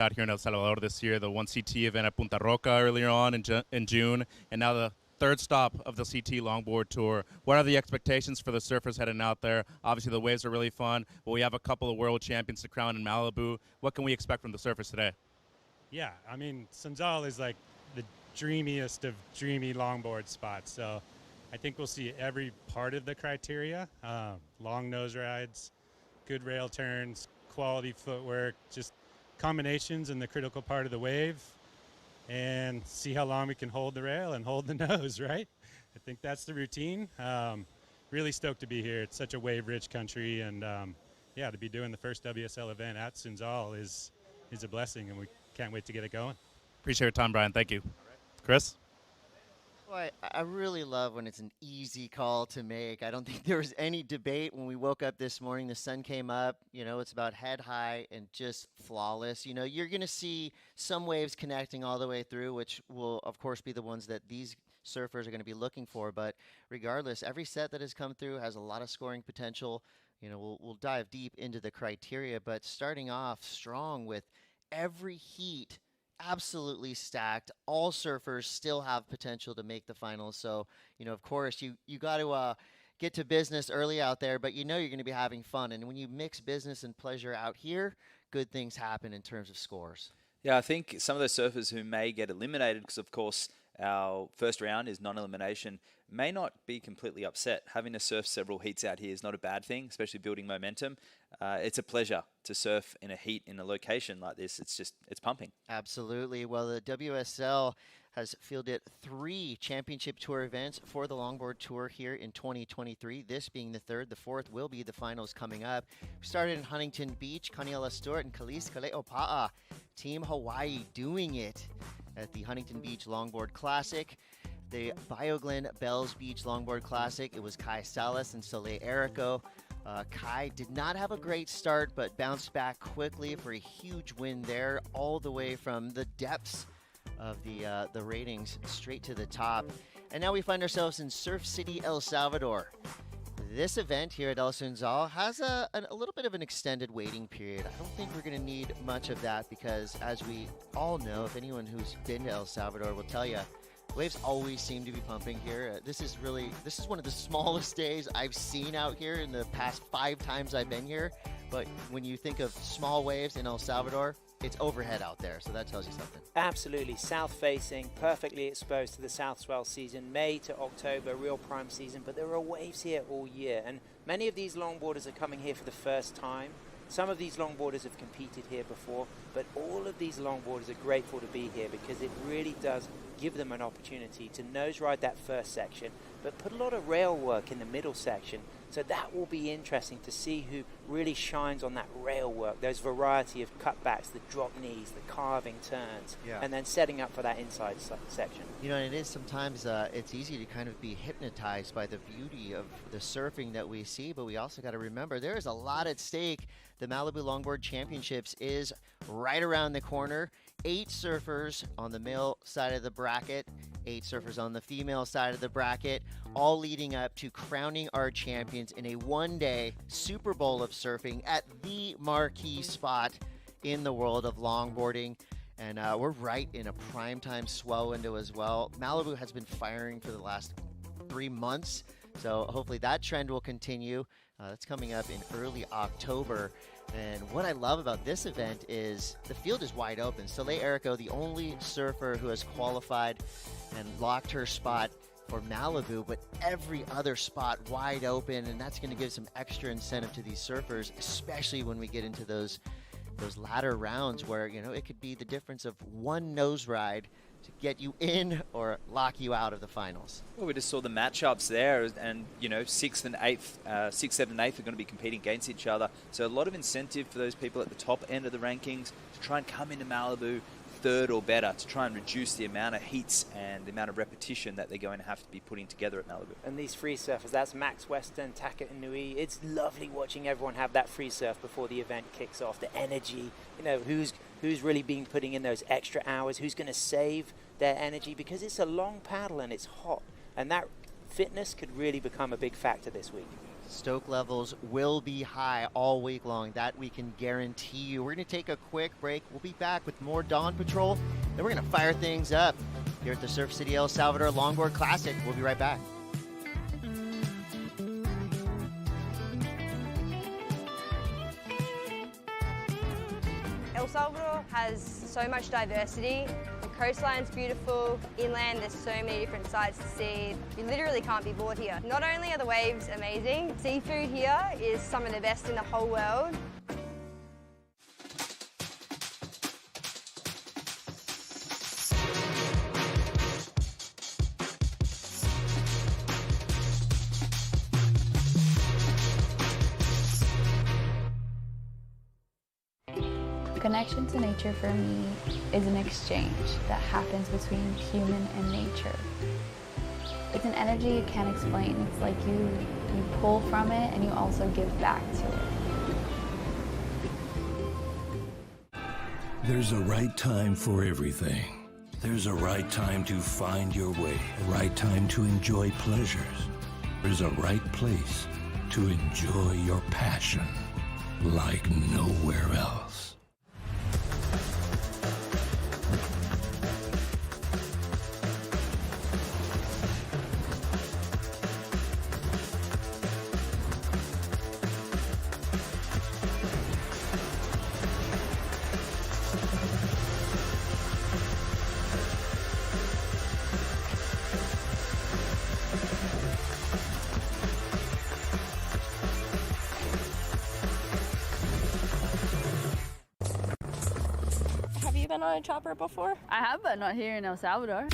out here in El Salvador this year, the 1CT event at Punta Roca earlier on in June, and now the third stop of the CT Longboard Tour. What are the expectations for the surfers heading out there? Obviously, the waves are really fun, but we have a couple of world champions to crown in Malibu. What can we expect from the surfers today? Yeah, I mean, Sunzal is like the dreamiest of dreamy longboard spots. So I think we'll see every part of the criteria, long nose rides, good rail turns, quality footwork, just combinations in the critical part of the wave, and see how long we can hold the rail and hold the nose, right? I think that's the routine. Really stoked to be here. It's such a wave-rich country, and yeah, to be doing the first WSL event at Sunzal is a blessing, and we can't wait to get it going. Appreciate your time, Brian. Thank you. Chris? Well, I really love when it's an easy call to make. I don't think there was any debate when we woke up this morning. The sun came up, it's about head high and just flawless. You're going to see some waves connecting all the way through, which will, of course, be the ones that these surfers are going to be looking for. But regardless, every set that has come through has a lot of scoring potential. We'll dive deep into the criteria, but starting off strong with every heat absolutely stacked. All surfers still have potential to make the finals. So, of course, you got to get to business early out there, but you're going to be having fun. And when you mix business and pleasure out here, good things happen in terms of scores. Yeah, I think some of those surfers who may get eliminated, because of course our first round is non-elimination, may not be completely upset. Having to surf several heats out here is not a bad thing, especially building momentum. It's a pleasure to surf in a heat in a location like this. It's pumping. Absolutely. Well, the WSL has fielded 3 championship tour events for the longboard tour here in 2023. This being the third. The fourth will be the finals coming up. We started in Huntington Beach. Kaniela Stewart and Kalis Kale'opa'a. Team Hawaii doing it at the Huntington Beach Longboard Classic. The BioGlen Bells Beach Longboard Classic, it was Kai Salas and Soleil Erico. Kai did not have a great start, but bounced back quickly for a huge win there, all the way from the depths of the ratings straight to the top. And now we find ourselves in Surf City, El Salvador. This event here at El Sunzal has a little bit of an extended waiting period. I don't think we're going to need much of that because, as we all know, if anyone who's been to El Salvador will tell you, waves always seem to be pumping here. This is one of the smallest days I've seen out here in the past 5 times I've been here. But when you think of small waves in El Salvador, it's overhead out there, so that tells you something. Absolutely, south-facing, perfectly exposed to the south swell season, May to October, real prime season, but there are waves here all year, and many of these longboarders are coming here for the first time. Some of these longboarders have competed here before, but all of these longboarders are grateful to be here because it really does give them an opportunity to nose ride that first section, but put a lot of rail work in the middle section. So that will be interesting to see who really shines on that rail work, those variety of cutbacks, the drop knees, the carving turns, and then setting up for that inside section. And it is sometimes it's easy to kind of be hypnotized by the beauty of the surfing that we see, but we also got to remember there is a lot at stake. The Malibu Longboard Championships is right around the corner. 8 surfers on the male side of the bracket, 8 surfers on the female side of the bracket, all leading up to crowning our champions in a one-day Super Bowl of surfing at the marquee spot in the world of longboarding. And we're right in a primetime swell window as well. Malibu has been firing for the last 3 months, so hopefully that trend will continue. That's coming up in early October. And what I love about this event is the field is wide open. Soleil Erico, the only surfer who has qualified and locked her spot for Malibu, but every other spot wide open, and that's going to give some extra incentive to these surfers, especially when we get into those latter rounds where, it could be the difference of one nose ride to get you in or lock you out of the finals. Well, we just saw the matchups there, and 6th and 8th, 6th, 7th, and 8th are going to be competing against each other. So a lot of incentive for those people at the top end of the rankings to try and come into Malibu 3rd or better, to try and reduce the amount of heats and the amount of repetition that they're going to have to be putting together at Malibu. And these free surfers, that's Max Weston, Taka Inui. It's lovely watching everyone have that free surf before the event kicks off. The energy, who's really been putting in those extra hours, who's going to save their energy, because it's a long paddle and it's hot. And that fitness could really become a big factor this week. Stoke levels will be high all week long. That we can guarantee you. We're going to take a quick break. We'll be back with more Dawn Patrol. Then we're going to fire things up here at the Surf City El Salvador Longboard Classic. We'll be right back. El Salvador has so much diversity. The coastline's beautiful, inland there's so many different sights to see. You literally can't be bored here. Not only are the waves amazing, seafood here is some of the best in the whole world. Connection to nature for me is an exchange that happens between human and nature. It's an energy you can't explain. It's like you pull from it and you also give back to it. There's a right time for everything. There's a right time to find your way, a right time to enjoy pleasures. There's a right place to enjoy your passion like nowhere else. Have you been on a chopper before? I have, but not here in El Salvador.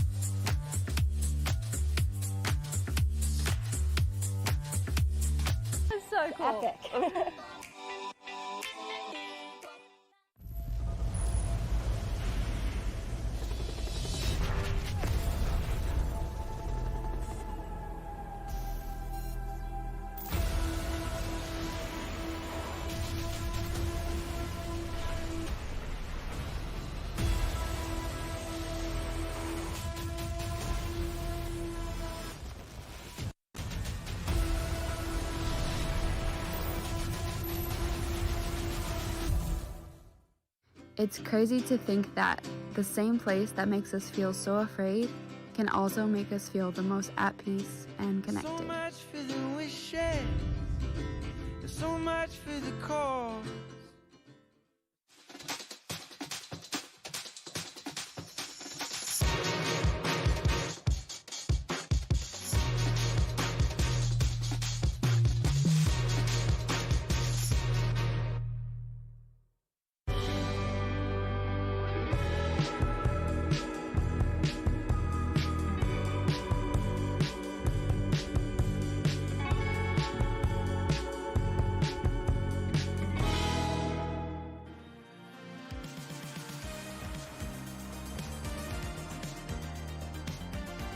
It's so cool. Epic. It's crazy to think that the same place that makes us feel so afraid can also make us feel the most at peace and connected. So much for the wishes, so much for the cause.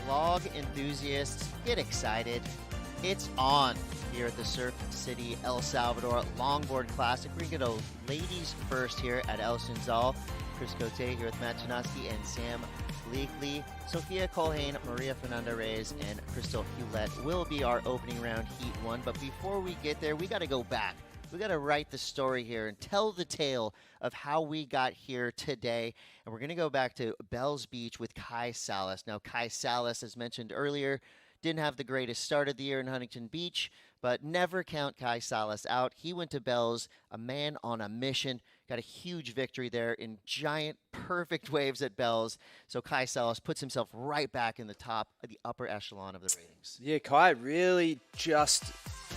Log enthusiasts, get excited. It's on here at the Surf City El Salvador Longboard Classic. We're going to go ladies first here at El Sunzal. Chris Cote here with Matt Chinaski and Sam Leakley. Sophia Colhane, Maria Fernanda Reyes, and Crystal Hewlett will be our opening round Heat 1. But before we get there, we got to go back. We got to write the story here and tell the tale of how we got here today. And we're going to go back to Bells Beach with Kai Salas. Now, Kai Salas, as mentioned earlier, didn't have the greatest start of the year in Huntington Beach, but never count Kai Salas out. He went to Bells, a man on a mission, got a huge victory there in giant, perfect waves at Bells. So Kai Salas puts himself right back in the top of the upper echelon of the ratings. Yeah, Kai really just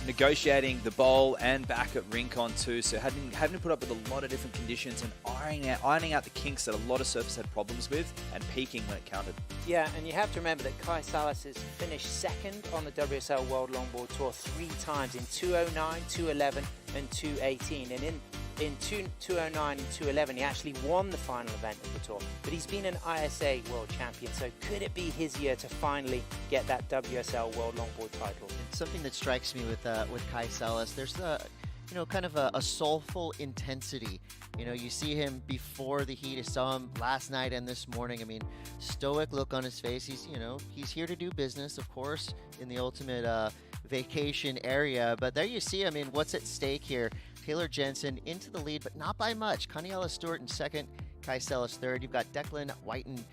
negotiating the bowl and back at Rincon too, so having to put up with a lot of different conditions and ironing out the kinks that a lot of surfers had problems with and peaking when it counted. Yeah, and you have to remember that Kai Salas has finished second on the WSL World Longboard Tour 3 times in 209, 211 and 218. And in 209 and 211, he actually won the final event of the tour. But he's been an ISA World Champion, so could it be his year to finally get that WSL World Longboard title? It's something that strikes me with Kai Salas. There's kind of a soulful intensity. You see him before the heat. I saw him last night and this morning. I mean, stoic look on his face. He's here to do business, of course, in the ultimate vacation area. But there you see, I mean, what's at stake here. Taylor Jensen into the lead, but not by much. Connie Stewart in second, Kai Sellis third. You've got Declan Whiten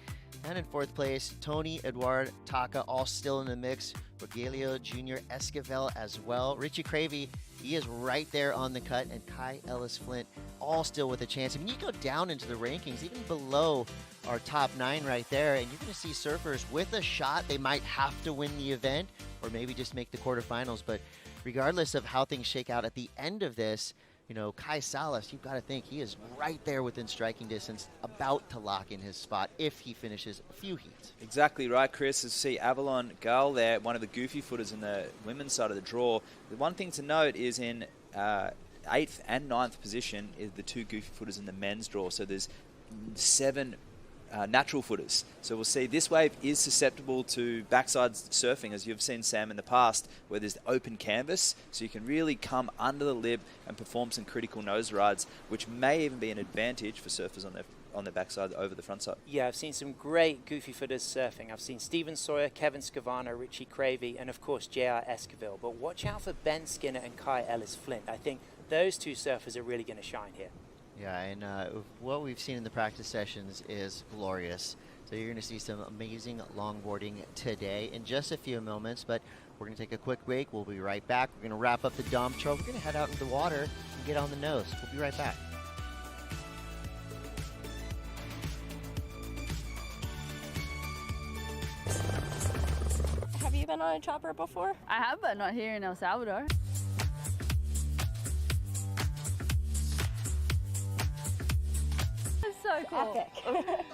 down in fourth place. Tony, Eduard, Taka all still in the mix. Rogelio Jr. Esquivel as well. Richie Cravey, he is right there on the cut. And Kai Ellis Flint all still with a chance. I mean, you go down into the rankings, even below our top 9 right there, and you're going to see surfers with a shot. They might have to win the event or maybe just make the quarterfinals. But regardless of how things shake out at the end of this, you know, Kai Salas, you've got to think he is right there within striking distance, about to lock in his spot if he finishes a few heats. Exactly right, Chris. As you see Avalon Gull there, one of the goofy footers in the women's side of the draw. The one thing to note is in 8th and 9th position is the 2 goofy footers in the men's draw. So there's 7 natural footers. So we'll see this wave is susceptible to backside surfing, as you've seen, Sam, in the past, where there's the open canvas, so you can really come under the lip and perform some critical nose rides, which may even be an advantage for surfers on their backside over the front side. Yeah, I've seen some great goofy footers surfing. I've seen Stephen Sawyer, Kevin Scavano, Richie Cravey, and of course J.R. Esquivel. But watch out for Ben Skinner and Kai Ellis Flint. I think those 2 surfers are really going to shine here. Yeah, and what we've seen in the practice sessions is glorious. So you're going to see some amazing longboarding today in just a few moments, but we're going to take a quick break. We'll be right back. We're going to wrap up the Dom Patrol. We're going to head out into the water and get on the nose. We'll be right back. Have you been on a chopper before? I have, but not here in El Salvador. It's so cool. Epic.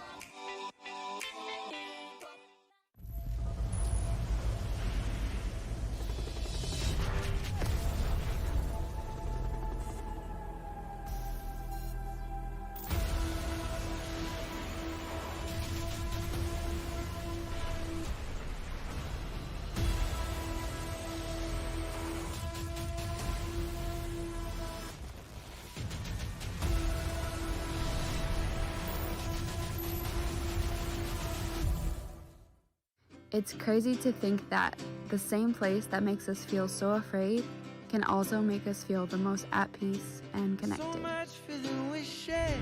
It's crazy to think that the same place that makes us feel so afraid can also make us feel the most at peace and connected. So much for the wishes,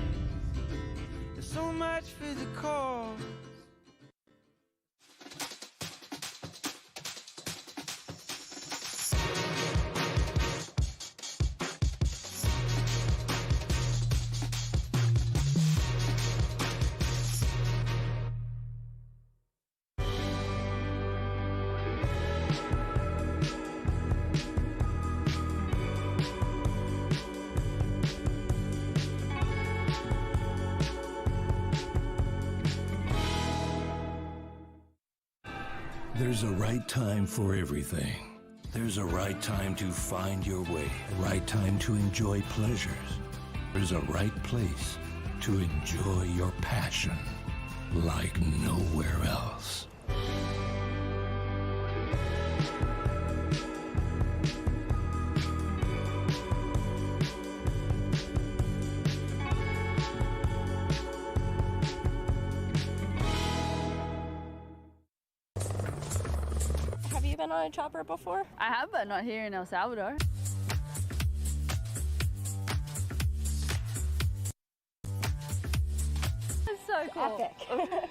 there's so much for the call. There's a right time for everything. There's a right time to find your way, a right time to enjoy pleasures. There's a right place to enjoy your passion like nowhere else. Have you been on a chopper before? I have, but not here in El Salvador. It's so cool. Epic.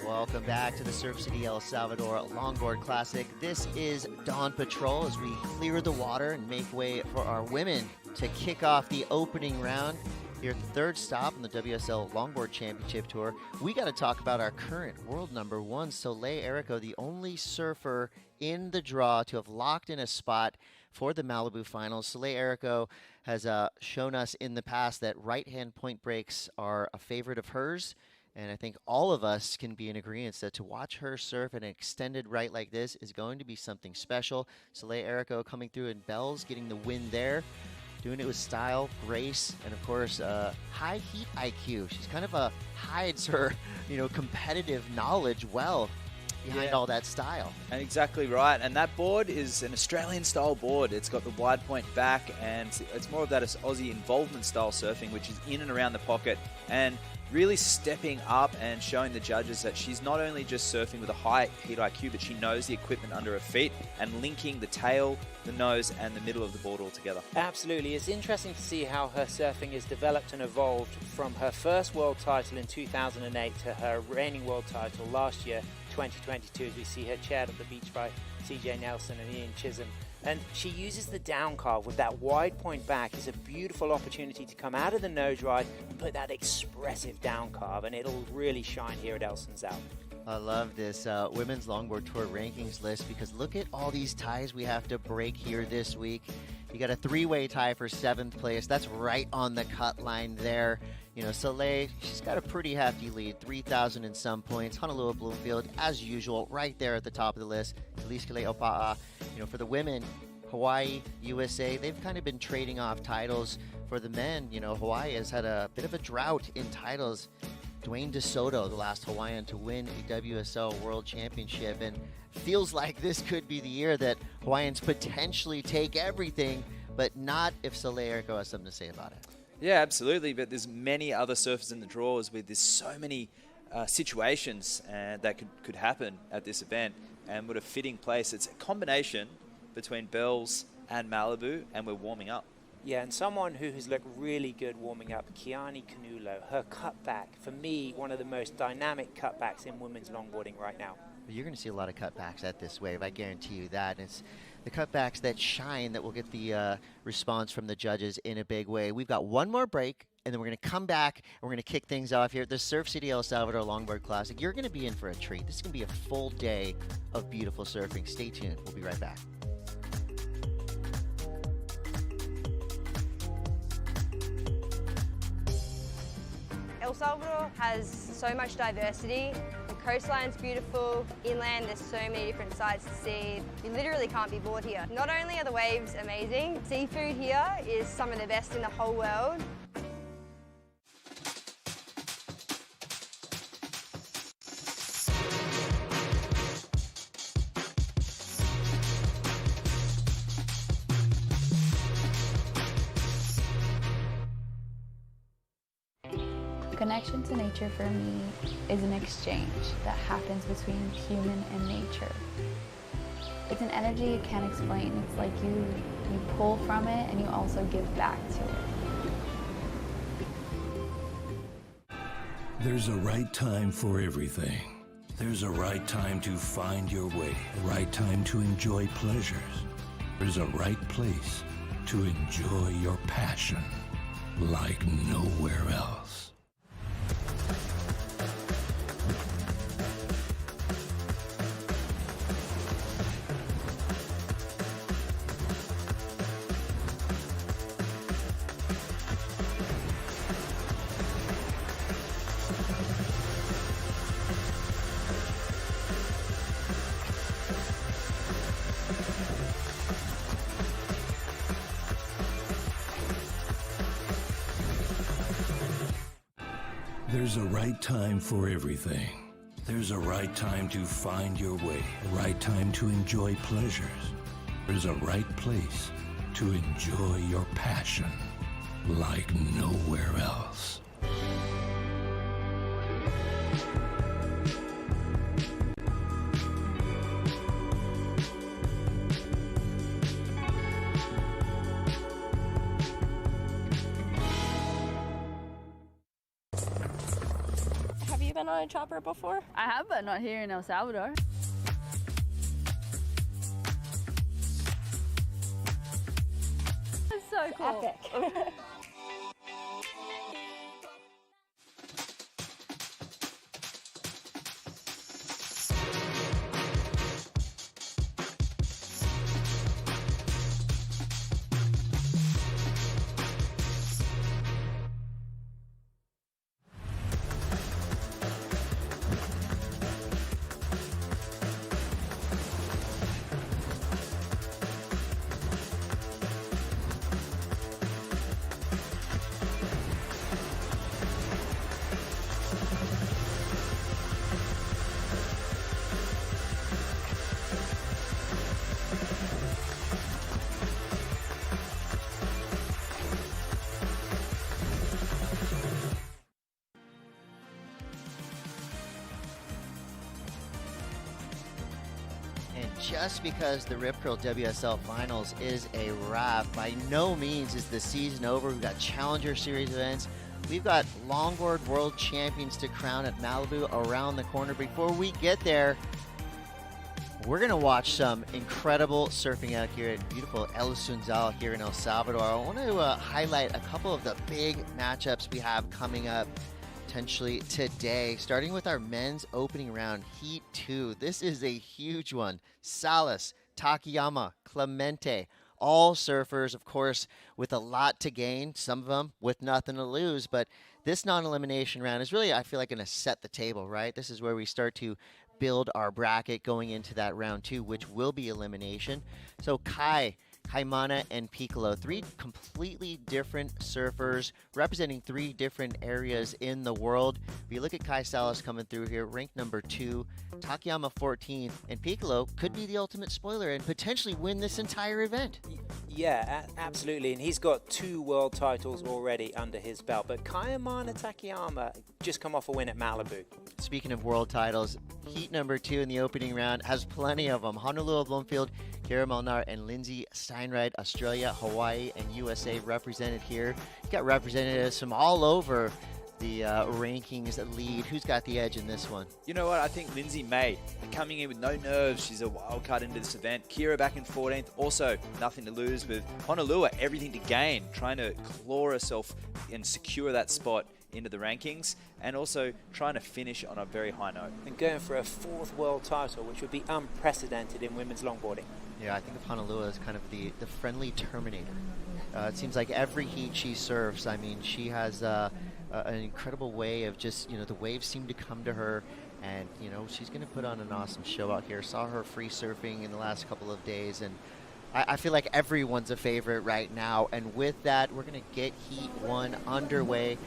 Welcome back to the Surf City El Salvador Longboard Classic. This is Dawn Patrol as we clear the water and make way for our women to kick off the opening round. Here at the third stop on the WSL Longboard Championship Tour, we got to talk about our current world number one, Soleil Erico, the only surfer in the draw to have locked in a spot for the Malibu finals. Soleil Erico has shown us in the past that right-hand point breaks are a favorite of hers. And I think all of us can be in agreement that to watch her surf at an extended right like this is going to be something special. Soleil Erico coming through in bells, getting the win there. Doing it with style, grace, and of course, high heat IQ. She's kind of hides her, competitive knowledge well behind all that style. And exactly right. And that board is an Australian-style board. It's got the wide point back, and it's more of that Aussie involvement style surfing, which is in and around the pocket, and really stepping up and showing the judges that she's not only just surfing with a high heat IQ, but she knows the equipment under her feet and linking the tail, the nose, and the middle of the board all together. Absolutely. It's interesting to see how her surfing has developed and evolved from her first world title in 2008 to her reigning world title last year, 2022, as we see her chaired on the beach by CJ Nelson and Ian Chisholm. And she uses the down carve with that wide point back as a beautiful opportunity to come out of the nose ride and put that expressive down carve, and it'll really shine here at El Sunzal. I love this Women's Longboard Tour rankings list because look at all these ties we have to break here this week. You got a three-way tie for 7th place. That's right on the cut line there. Soleil, she's got a pretty hefty lead, 3,000 and some points. Honolulu Bloomfield, as usual, right there at the top of the list. Elise Kele Opa'a. For the women, Hawaii, USA, they've kind of been trading off titles. For the men, Hawaii has had a bit of a drought in titles. Dwayne DeSoto, the last Hawaiian to win a WSL World Championship, and feels like this could be the year that Hawaiians potentially take everything, but not if Soleil Erico has something to say about it. Yeah, absolutely, but there's many other surfers in the draws with there's so many situations that could happen at this event, and what a fitting place. It's a combination between Bells and Malibu, and we're warming up. Yeah, and someone who has looked really good warming up, Kiani Canulo. Her cutback, for me, one of the most dynamic cutbacks in women's longboarding right now. You're going to see a lot of cutbacks at this wave, I guarantee you that. It's the cutbacks that shine that will get the response from the judges in a big way. We've got one more break, and then we're going to come back, and we're going to kick things off here at the Surf City El Salvador Longboard Classic. You're going to be in for a treat. This is going to be a full day of beautiful surfing. Stay tuned. We'll be right back. El Salvador has so much diversity. The coastline's beautiful, inland there's so many different sights to see. You literally can't be bored here. Not only are the waves amazing, seafood here is some of the best in the whole world. Connection to nature for me is an exchange that happens between human and nature. It's an energy you can't explain. It's like you pull from it and you also give back to it. There's a right time for everything. There's a right time to find your way, a right time to enjoy pleasures. There's a right place to enjoy your passion like nowhere else. There's a right time for everything. There's a right time to find your way, a right time to enjoy pleasures. There's a right place to enjoy your passion like nowhere else. Have you been on a chopper before? I have, but not here in El Salvador. It's so cool. Epic. just because the Rip Curl WSL Finals is a wrap. By no means is the season over. We've got Challenger Series events. We've got Longboard World Champions to crown at Malibu around the corner. Before we get there, we're going to watch some incredible surfing out here at beautiful El Sunzal here in El Salvador. I want to highlight a couple of the big matchups we have coming up potentially today, starting with our men's opening round, Heat 2. This is a huge one. Salas, Takayama, Clemente, all surfers, of course, with a lot to gain, some of them with nothing to lose, but this non-elimination round is really, I feel like, going to set the table, right? This is where we start to build our bracket going into that round 2, which will be elimination. So Kaimana, and Piccolo, three completely different surfers representing three different areas in the world. If you look at Kai Salas coming through here, ranked number 2, Takayama 14th, and Piccolo could be the ultimate spoiler and potentially win this entire event. Yeah, absolutely, and he's got 2 world titles already under his belt, but Kaimana Takayama just come off a win at Malibu. Speaking of world titles, heat number 2 in the opening round has plenty of them. Honolulu Bloomfield, Kara Molnar, and Lindsay Steinride, Australia, Hawaii, and USA represented here. You got representatives from all over the rankings lead. Who's got the edge in this one? You know what? I think Lindsay May coming in with no nerves. She's a wild card into this event. Kira back in 14th. Also, nothing to lose with Honolulu. Everything to gain. Trying to claw herself and secure that spot into the rankings, and also trying to finish on a very high note. And going for a 4th world title, which would be unprecedented in women's longboarding. Yeah, I think of Honolulu as kind of the friendly Terminator. It seems like every heat she surfs, I mean, she has an incredible way of just, the waves seem to come to her, and, she's going to put on an awesome show out here. Saw her free surfing in the last couple of days, and I feel like everyone's a favorite right now. And with that, we're going to get Heat 1 underway.